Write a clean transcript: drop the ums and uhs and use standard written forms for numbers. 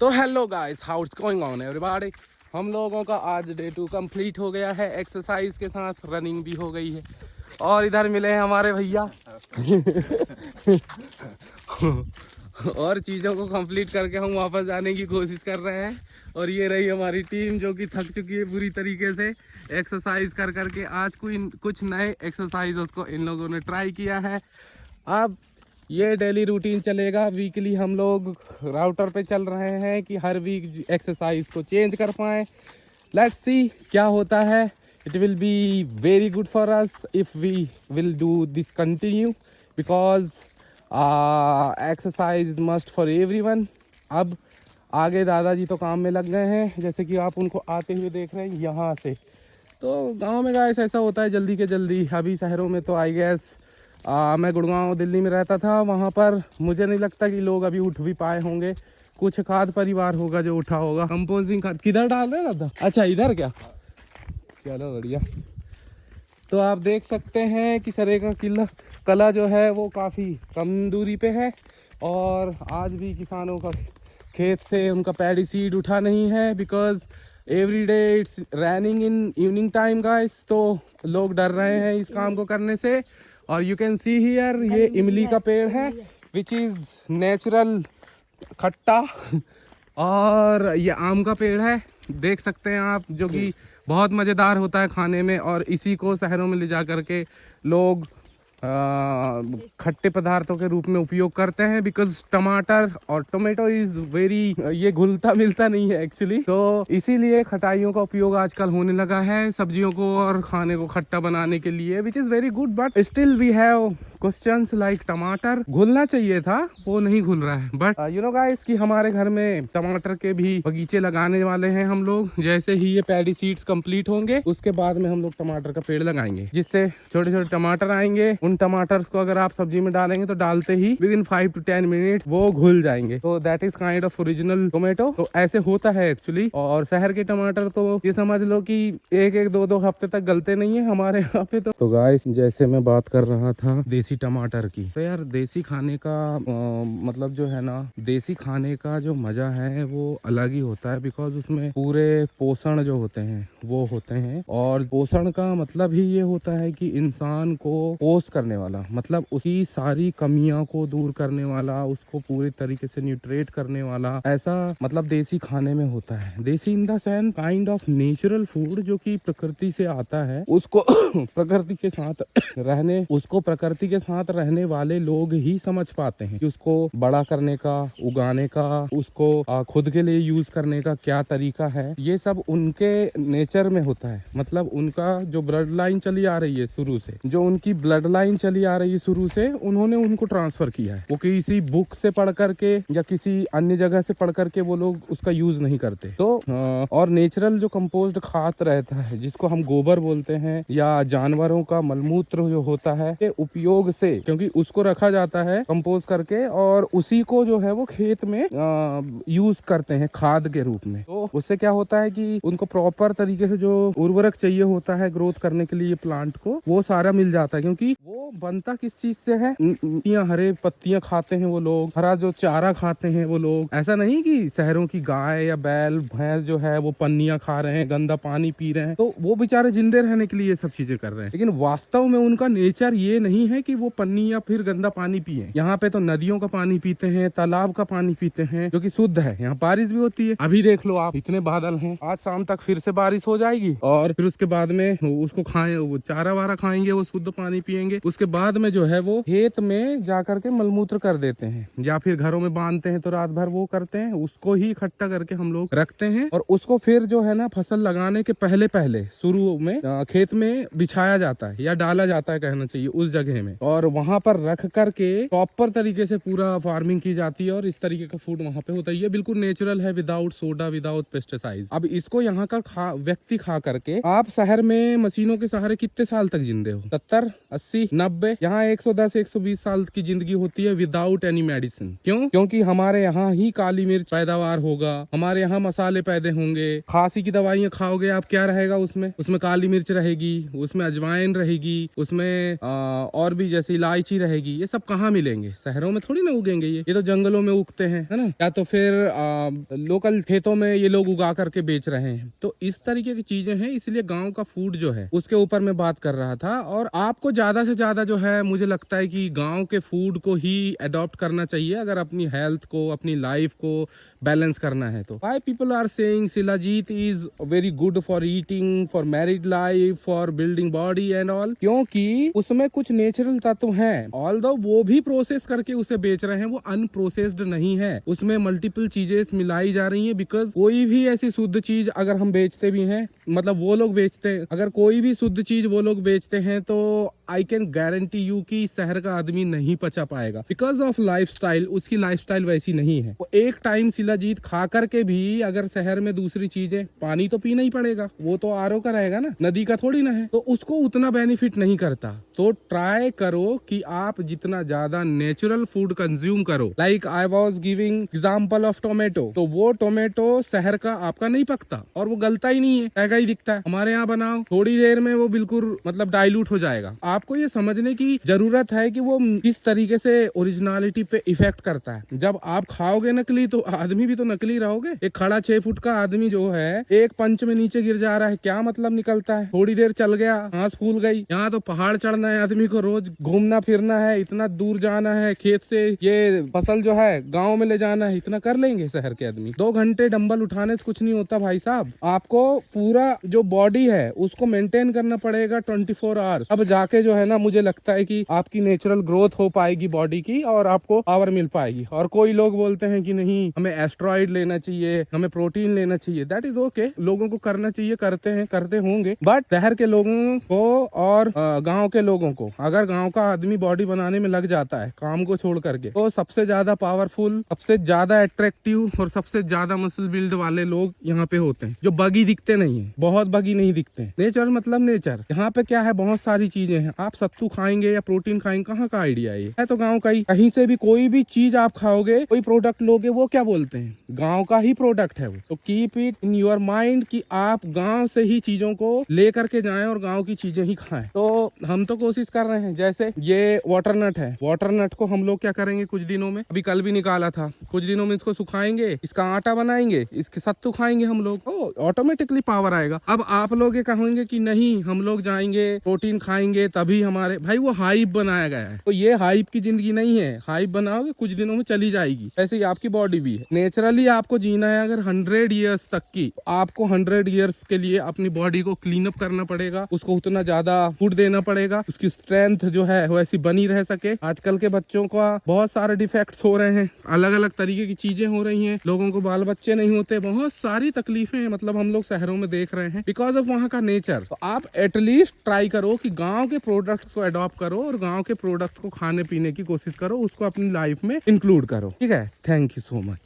तो hello guys, how it's going on everybody. हम लोगों का आज डे 2 कंप्लीट हो गया है। एक्सरसाइज के साथ रनिंग भी हो गई है और इधर मिले हैं हमारे भैया और चीज़ों को कंप्लीट करके हम वापस जाने की कोशिश कर रहे हैं। और ये रही हमारी टीम जो कि थक चुकी है पूरी तरीके से एक्सरसाइज कर करके। आज कुछ नए एक्सरसाइज को इन लोगों ने ट्राई किया है। अब ये डेली रूटीन चलेगा। वीकली हम लोग राउटर पे चल रहे हैं कि हर वीक एक्सरसाइज को चेंज कर पाएँ। लेट्स सी क्या होता है। It will be very good for us if we will do this continue because exercise must for everyone. अब आगे दादाजी तो काम में लग गए हैं, जैसे कि आप उनको आते हुए देख रहे हैं यहाँ से। तो गांव में गाइस ऐसा होता है जल्दी के जल्दी। अभी शहरों में तो आई गेस मैं गुड़गांव दिल्ली में रहता था, वहाँ पर मुझे नहीं लगता कि लोग अभी उठ भी पाए होंगे। कुछ खाद परिवार होगा जो उठा होगा। कंपोजिंग खाद किधर डाल रहे दादा? अच्छा इधर क्या, चलो बढ़िया। तो आप देख सकते हैं कि सरे का कला जो है वो काफ़ी कम दूरी पे है और आज भी किसानों का खेत से उनका पैडी सीड उठा नहीं है because every day it's raining in evening time guys. तो लोग डर रहे हैं इस काम को करने से। और यू कैन सी हियर ये इमली का पेड़ है विच इज़ नेचुरल खट्टा और ये आम का पेड़ है, देख सकते हैं आप, जो कि बहुत मज़ेदार होता है खाने में। और इसी को शहरों में ले जा कर के लोग खट्टे पदार्थों के रूप में उपयोग करते हैं बिकॉज टमाटर और टोमेटो इज़ वेरी, ये घुलता मिलता नहीं है एक्चुअली। तो इसीलिए खटाइयों का उपयोग आजकल होने लगा है सब्जियों को और खाने को खट्टा बनाने के लिए, which is very good. But still we have questions like टमाटर घुलना चाहिए था, वो नहीं घुल रहा है। बट यू नो गाइस कि हमारे घर में टमाटर के भी बगीचे लगाने वाले हैं हम लोग। जैसे ही ये पैडी सीड्स कंप्लीट होंगे उसके बाद में हम लोग टमाटर का पेड़ लगाएंगे, जिससे छोटे छोटे टमाटर आएंगे। उन टमाटर्स को अगर आप सब्जी में डालेंगे तो डालते ही विद इन 5 to 10 मिनट्स वो घुल जाएंगे। तो that is kind of original tomato. तो ऐसे होता है एक्चुअली। और शहर के टमाटर तो ये समझ लो कि एक एक दो हफ्ते तक गलते नहीं है, हमारे यहाँ पे तो गाइस जैसे मैं बात कर रहा था देसी टमाटर की, तो यार देसी खाने का मतलब जो है ना, देसी खाने का जो मजा है वो अलग ही होता है बिकॉज उसमें पूरे पोषण जो होते हैं वो होते हैं। और पोषण का मतलब ही ये होता है कि इंसान को पोष करने वाला, मतलब उसकी सारी कमियां को दूर करने वाला, उसको पूरे तरीके से न्यूट्रेट करने वाला, ऐसा मतलब देसी खाने में होता है। देसी in the sense kind of natural food जो कि प्रकृति से आता है, उसको प्रकृति के साथ प्रकृति के साथ रहने वाले लोग ही समझ पाते हैं कि उसको बड़ा करने का, उगाने का, उसको खुद के लिए यूज करने का क्या तरीका है। ये सब उनके नेचर में होता है। मतलब उनका जो ब्लड लाइन चली आ रही है शुरू से, जो उनकी ब्लड लाइन चली आ रही है शुरू से, उन्होंने उनको ट्रांसफर किया है। वो किसी बुक से पढ़ करके या किसी अन्य जगह से पढ़ करके वो लोग उसका यूज नहीं करते। तो और नेचुरल जो कंपोज्ड खाद रहता है, जिसको हम गोबर बोलते हैं, या जानवरों का मलमूत्र जो होता है, के उपयोग से, क्योंकि उसको रखा जाता है कंपोज करके और उसी को जो है वो खेत में यूज करते हैं खाद के रूप में। तो उससे क्या होता है कि उनको प्रॉपर तरीके से जो उर्वरक चाहिए होता है ग्रोथ करने के लिए प्लांट को, वो सारा मिल जाता है। क्योंकि वो बनता किस चीज से है, हरे पत्तियां खाते हैं वो लोग, हरा जो चारा खाते हैं वो लोग। ऐसा नहीं कि शहरों की गाय या बैल भैंस जो है वो पन्नियां खा रहे हैं, गंदा पानी पी रहे हैं, तो वो बेचारे जिंदे रहने के लिए ये सब चीजें कर रहे हैं। लेकिन वास्तव में उनका नेचर ये नहीं है कि वो पन्नी या फिर गंदा पानी पिए। यहाँ पे तो नदियों का पानी पीते हैं, तालाब का पानी पीते हैं, जो कि शुद्ध है। यहाँ बारिश भी होती है। अभी देख लो आप, इतने बादल हैं, आज शाम तक फिर से बारिश हो जाएगी और फिर उसके बाद में उसको खाएं, वो चारा वारा खाएंगे, वो शुद्ध पानी पियेंगे। उसके बाद में जो है वो खेत में जाकर के मलमूत्र कर देते हैं या फिर घरों में बांधते हैं, तो रात भर वो करते हैं। उसको ही इकट्ठा करके हम लोग रखते हैं और उसको फिर जो है ना फसल लगाने के पहले शुरू में खेत में बिछाया जाता है या डाला जाता है कहना चाहिए उस जगह में, और वहां पर रख करके प्रॉपर तरीके से पूरा फार्मिंग की जाती है और इस तरीके का फूड वहां पे होता है। ये बिल्कुल नेचुरल है, विदाउट सोडा, विदाउट पेस्टिसाइड। अब इसको यहाँ का व्यक्ति खा करके, आप शहर में मशीनों के सहारे कितने साल तक जिंदे हो? 70, 80, 90। यहाँ 110, 120 साल की जिंदगी होती है विदाउट एनी मेडिसिन। क्यों? क्योंकि हमारे यहाँ ही काली मिर्च पैदावार होगा, हमारे यहाँ मसाले पैदे होंगे। खांसी की दवाइयाँ खाओगे आप, क्या रहेगा उसमें? उसमें काली मिर्च रहेगी, उसमें अजवाइन रहेगी, उसमें और भी जैसे इलायची रहेगी, ये सब कहाँ मिलेंगे? शहरों में थोड़ी ना उगेंगे, ये तो जंगलों में उगते हैं, है ना, या तो फिर लोकल खेतों में ये लोग उगा करके बेच रहे हैं। तो इस तरीके की चीजें हैं, इसलिए गाँव का फूड जो है उसके ऊपर मैं बात कर रहा था। और आपको ज्यादा से ज्यादा जो है मुझे लगता है कि गाँव के फूड को ही अडॉप्ट करना चाहिए अगर अपनी हेल्थ को, अपनी लाइफ को बैलेंस करना है तो। Why people are saying shilajit is very good for eating, for married life, for building body and all? क्योंकि उसमें कुछ नेचुरल तत्व हैं, ऑल्दो वो भी प्रोसेस करके उसे बेच रहे हैं, वो अनप्रोसेस्ड नहीं है, उसमें मल्टीपल चीजें मिलाई जा रही हैं। बिकॉज कोई भी ऐसी शुद्ध चीज अगर हम बेचते भी हैं, मतलब वो लोग बेचते हैं, अगर कोई भी शुद्ध चीज वो लोग बेचते हैं तो आई कैन गारंटी यू कि शहर का आदमी नहीं पचा पाएगा। बिकॉज ऑफ लाइफस्टाइल, उसकी लाइफस्टाइल वैसी नहीं है। वो एक टाइम शिलाजीत खा करके भी अगर शहर में दूसरी चीजें, पानी तो पीना ही पड़ेगा, वो तो आरओ का रहेगा ना, नदी का थोड़ी ना है, तो उसको उतना बेनिफिट नहीं करता। तो ट्राई करो कि आप जितना ज्यादा नेचुरल फूड कंज्यूम करो। Like I was giving example of tomato, तो वो टोमेटो शहर का आपका नहीं पकता और वो गलता ही नहीं है, ऐसा ही दिखता है। हमारे यहाँ बनाओ, थोड़ी देर में वो बिल्कुल मतलब डाइल्यूट हो जाएगा। आपको ये समझने की जरूरत है कि वो किस तरीके से ओरिजिनलिटी पे इफेक्ट करता है। जब आप खाओगे नकली तो आदमी भी तो नकली रहोगे। एक खड़ा 6 फुट का आदमी जो है एक पंच में नीचे गिर जा रहा है, क्या मतलब निकलता है? थोड़ी देर चल गया, सांस फूल गई। यहाँ तो पहाड़ चढ़ना है आदमी को, रोज घूमना फिरना है, इतना दूर जाना है, खेत से ये फसल जो है गाँव में ले जाना है, इतना कर लेंगे शहर के आदमी? 2 घंटे डंबल उठाने से कुछ नहीं होता भाई साहब। आपको पूरा जो बॉडी है उसको मेंटेन करना पड़ेगा 24 आवर्स। अब जाके जो है ना, मुझे लगता है कि आपकी नेचुरल ग्रोथ हो पाएगी बॉडी की और आपको पावर मिल पाएगी। और कोई लोग बोलते हैं कि नहीं हमें एस्ट्रॉइड लेना चाहिए, हमें प्रोटीन लेना चाहिए, दैट इज ओके, लोगों को करना चाहिए, करते हैं, करते होंगे। बट शहर के लोगों को और गांव के लोगों को, अगर गांव का आदमी बॉडी बनाने में लग जाता है काम को छोड़ करके, तो सबसे ज्यादा पावरफुल, सबसे ज्यादा अट्रैक्टिव और सबसे ज्यादा मसल बिल्ड वाले लोग यहाँ पे होते हैं, जो बगी दिखते नहीं है, बहुत बगी नहीं दिखते। नेचर मतलब नेचर। यहाँ पे क्या है, बहुत सारी चीजें हैं। आप सत्तू खाएंगे या प्रोटीन खाएंगे, कहाँ का आइडिया है तो गाँव का ही। कहीं से भी कोई भी चीज आप खाओगे, कोई प्रोडक्ट लोगे, वो क्या बोलते हैं, गाँव का ही प्रोडक्ट है वो। तो keep it in your mind कि आप गाँव से ही चीजों को लेकर के जाएं और गाँव की चीजें ही खाएं। तो हम तो कोशिश कर रहे हैं, जैसे ये वाटर नट है, वाटर नट को हम लोग क्या करेंगे कुछ दिनों में, अभी कल भी निकाला था, कुछ दिनों में इसको सुखाएंगे, इसका आटा बनाएंगे, इसके सत्तू खाएंगे हम लोग, तो ऑटोमेटिकली पावर आएगा। अब आप लोग ये कहेंगे कि नहीं हम लोग जाएंगे प्रोटीन खाएंगे तभी हमारे, भाई वो हाइप बनाया गया है, तो ये हाइप की जिंदगी नहीं है। हाइप बनाओगे कुछ दिनों में चली जाएगी, ऐसे ही आपकी बॉडी भी है। नेचुरली आपको जीना है अगर 100 ईयर्स तक की, आपको 100 ईयर्स के लिए अपनी बॉडी को क्लीन अप करना पड़ेगा, उसको उतना ज्यादा फूड देना पड़ेगा, उसकी स्ट्रेंथ जो है वैसी बनी रह सके। आजकल के बच्चों का बहुत सारे डिफेक्ट्स हो रहे हैं, अलग अलग तरीके की चीजें हो रही हैं, लोगों को बाल बच्चे नहीं होते, बहुत सारी तकलीफें मतलब हम लोग शहरों में देख रहे हैं बिकॉज ऑफ वहाँ का नेचर। तो आप एटलीस्ट ट्राई करो कि गाँव के प्रोडक्ट्स को अडॉप्ट करो और गाँव के प्रोडक्ट्स को खाने पीने की कोशिश करो, उसको अपनी लाइफ में इंक्लूड करो। ठीक है, थैंक यू सो मच।